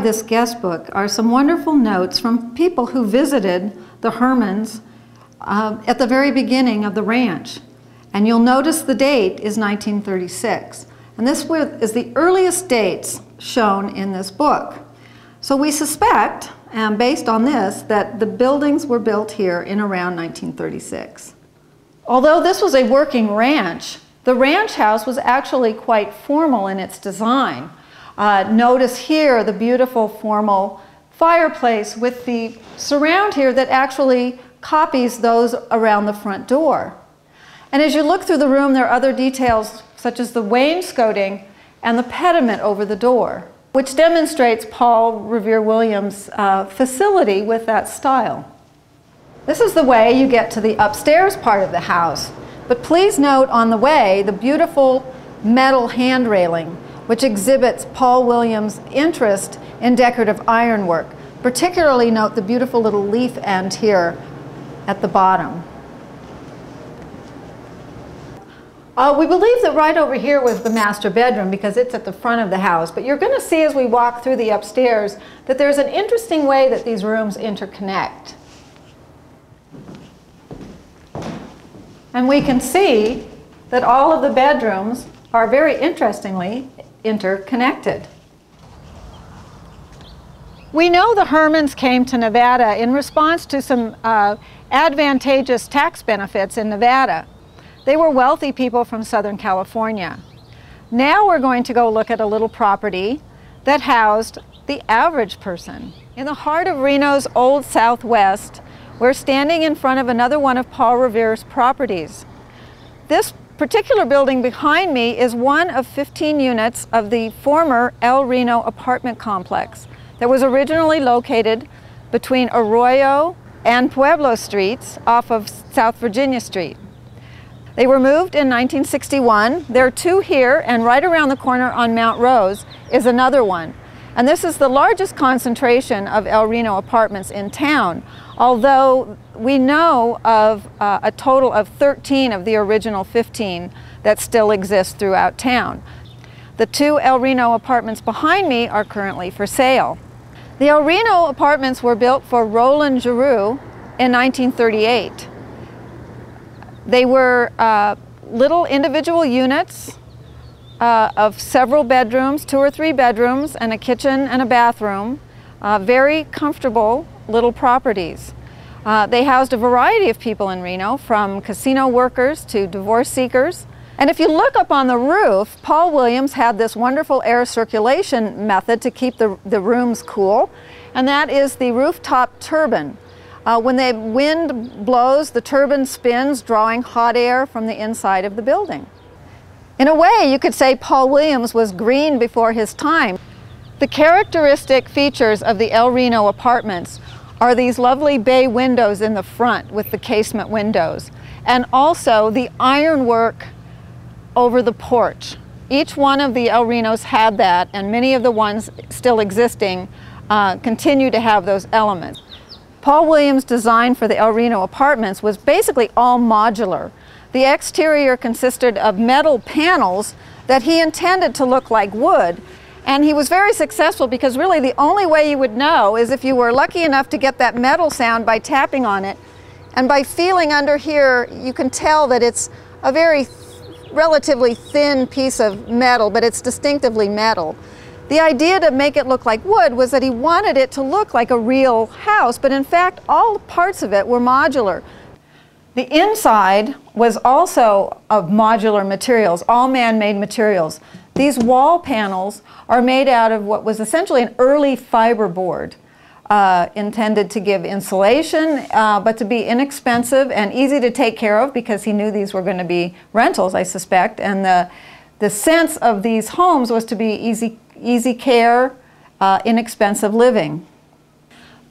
This guest book are some wonderful notes from people who visited the Hermans at the very beginning of the ranch. And you'll notice the date is 1936. And this is the earliest dates shown in this book. So we suspect, and based on this, that the buildings were built here in around 1936. Although this was a working ranch, the ranch house was actually quite formal in its design. Notice here the beautiful formal fireplace with the surround here that actually copies those around the front door. And as you look through the room, there are other details such as the wainscoting and the pediment over the door, which demonstrates Paul Revere Williams' facility with that style. This is the way you get to the upstairs part of the house. But please note on the way the beautiful metal hand railing, which exhibits Paul Williams' interest in decorative ironwork. Particularly note the beautiful little leaf end here at the bottom. We believe that right over here was the master bedroom because it's at the front of the house, but you're going to see as we walk through the upstairs that there's an interesting way that these rooms interconnect. And we can see that all of the bedrooms are very interestingly interconnected. We know the Hermans came to Nevada in response to some advantageous tax benefits in Nevada. They were wealthy people from Southern California. Now we're going to go look at a little property that housed the average person. In the heart of Reno's Old Southwest, we're standing in front of another one of Paul Revere's properties. This particular building behind me is one of 15 units of the former El Reno apartment complex that was originally located between Arroyo and Pueblo Streets off of South Virginia Street. They were moved in 1961. There are two here, and right around the corner on Mount Rose is another one. And this is the largest concentration of El Reno apartments in town, although we know of a total of 13 of the original 15 that still exist throughout town. The two El Reno apartments behind me are currently for sale. The El Reno apartments were built for Roland Giroux in 1938. They were little individual units of several bedrooms, 2 or 3 bedrooms, and a kitchen and a bathroom. Very comfortable little properties. They housed a variety of people in Reno, from casino workers to divorce seekers. And if you look up on the roof, Paul Williams had this wonderful air circulation method to keep the rooms cool, and that is the rooftop turbine. When the wind blows, the turbine spins, drawing hot air from the inside of the building. In a way, you could say Paul Williams was green before his time. The characteristic features of the El Reno apartments are these lovely bay windows in the front with the casement windows, and also the ironwork over the porch. Each one of the El Renos had that, and many of the ones still existing continue to have those elements. Paul Williams' design for the El Reno apartments was basically all modular. The exterior consisted of metal panels that he intended to look like wood, and he was very successful because really the only way you would know is if you were lucky enough to get that metal sound by tapping on it, and by feeling under here you can tell that it's a very relatively thin piece of metal, but it's distinctively metal. The idea to make it look like wood was that he wanted it to look like a real house, but in fact all parts of it were modular. The inside was also of modular materials, all man-made materials. These wall panels are made out of what was essentially an early fiberboard, intended to give insulation, but to be inexpensive and easy to take care of because he knew these were going to be rentals, I suspect, and the sense of these homes was to be easy care, inexpensive living.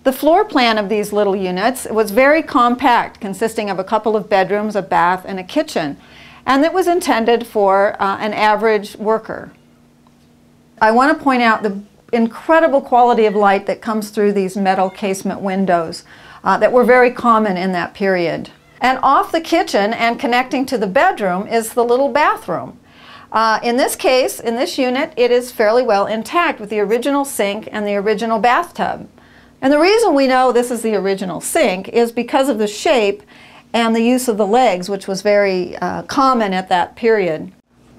The floor plan of these little units was very compact, consisting of a couple of bedrooms, a bath, and a kitchen, and it was intended for an average worker. I want to point out the incredible quality of light that comes through these metal casement windows that were very common in that period. And off the kitchen and connecting to the bedroom is the little bathroom. In this case, in this unit, it is fairly well intact with the original sink and the original bathtub. And the reason we know this is the original sink is because of the shape and the use of the legs, which was very common at that period.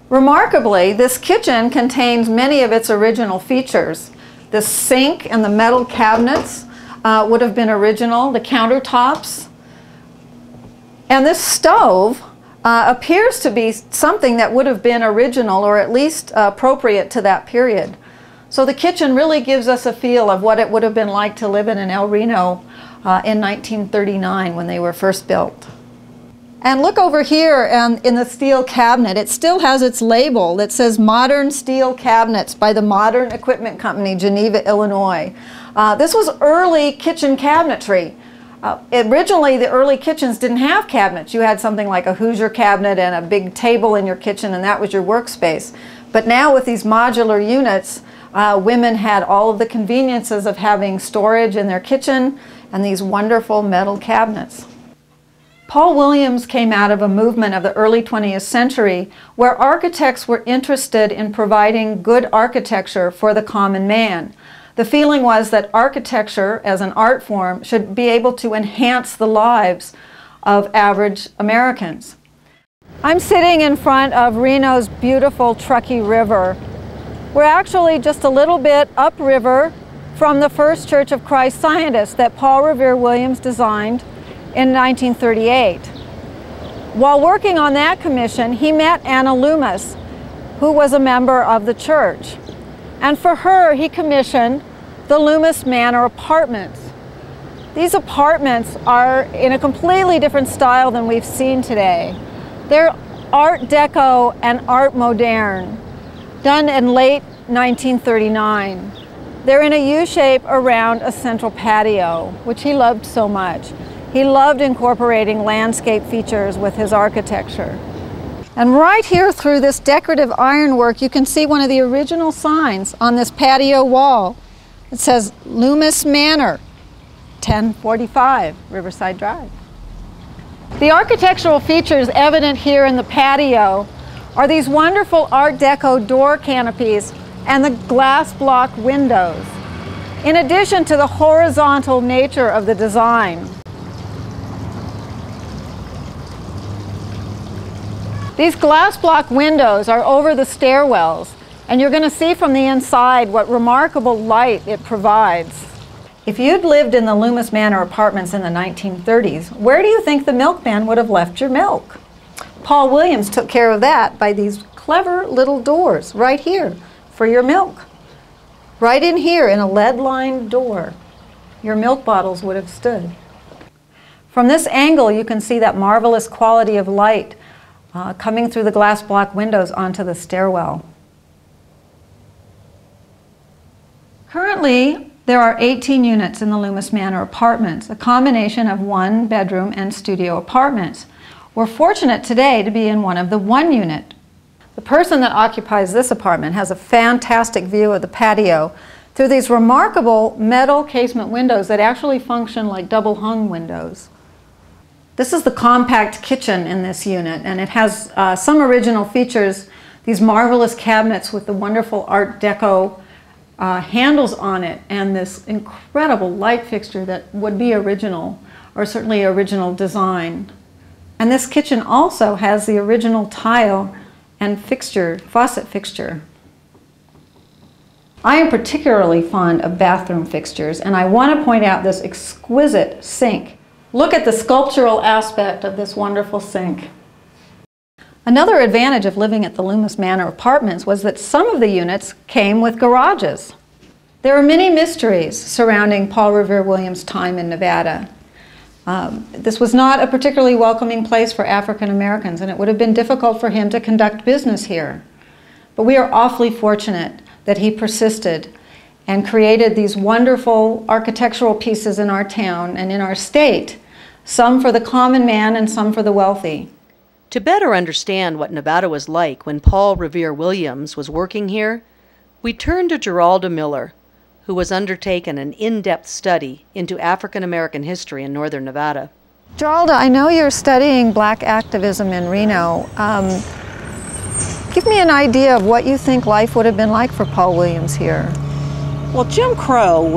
Remarkably, this kitchen contains many of its original features. The sink and the metal cabinets would have been original, the countertops. And this stove appears to be something that would have been original or at least appropriate to that period. So the kitchen really gives us a feel of what it would have been like to live in an El Reno in 1939 when they were first built. And look over here in the steel cabinet. It still has its label that says Modern Steel Cabinets by the Modern Equipment Company, Geneva, Illinois. This was early kitchen cabinetry. Originally, the early kitchens didn't have cabinets. You had something like a Hoosier cabinet and a big table in your kitchen, and that was your workspace. But now with these modular units, women had all of the conveniences of having storage in their kitchen and these wonderful metal cabinets. Paul Williams came out of a movement of the early 20th century where architects were interested in providing good architecture for the common man. The feeling was that architecture as an art form should be able to enhance the lives of average Americans. I'm sitting in front of Reno's beautiful Truckee River. We're actually just a little bit upriver from the first Church of Christ Scientist that Paul Revere Williams designed in 1938. While working on that commission, he met Anna Loomis, who was a member of the church. And for her, he commissioned the Loomis Manor Apartments. These apartments are in a completely different style than we've seen today. They're Art Deco and Art Moderne, done in late 1939. They're in a U shape around a central patio, which he loved so much. He loved incorporating landscape features with his architecture. And right here through this decorative ironwork, you can see one of the original signs on this patio wall. It says Loomis Manor, 1045 Riverside Drive. The architectural features evident here in the patio are these wonderful Art Deco door canopies and the glass block windows, in addition to the horizontal nature of the design. These glass block windows are over the stairwells, and you're going to see from the inside what remarkable light it provides. If you'd lived in the Loomis Manor Apartments in the 1930s, where do you think the milkman would have left your milk? Paul Williams took care of that by these clever little doors right here for your milk. Right in here in a lead-lined door, your milk bottles would have stood. From this angle, you can see that marvelous quality of light coming through the glass block windows onto the stairwell. Currently, there are 18 units in the Loomis Manor Apartments, a combination of one-bedroom and studio apartments. We're fortunate today to be in one of the one unit. The person that occupies this apartment has a fantastic view of the patio through these remarkable metal casement windows that actually function like double-hung windows. This is the compact kitchen in this unit, and it has some original features, these marvelous cabinets with the wonderful Art Deco handles on it, and this incredible light fixture that would be original, or certainly original design. And this kitchen also has the original tile and faucet fixture. I am particularly fond of bathroom fixtures, and I want to point out this exquisite sink. Look at the sculptural aspect of this wonderful sink. Another advantage of living at the Loomis Manor Apartments was that some of the units came with garages. There are many mysteries surrounding Paul Revere Williams' time in Nevada. This was not a particularly welcoming place for African Americans, and it would have been difficult for him to conduct business here. But we are awfully fortunate that he persisted and created these wonderful architectural pieces in our town and in our state, some for the common man and some for the wealthy. To better understand what Nevada was like when Paul Revere Williams was working here, we turn to Geralda Miller, who has undertaken an in-depth study into African American history in northern Nevada. Geralda, I know you're studying black activism in Reno. Give Give me an idea of what you think life would have been like for Paul Williams here. Well, Jim Crow was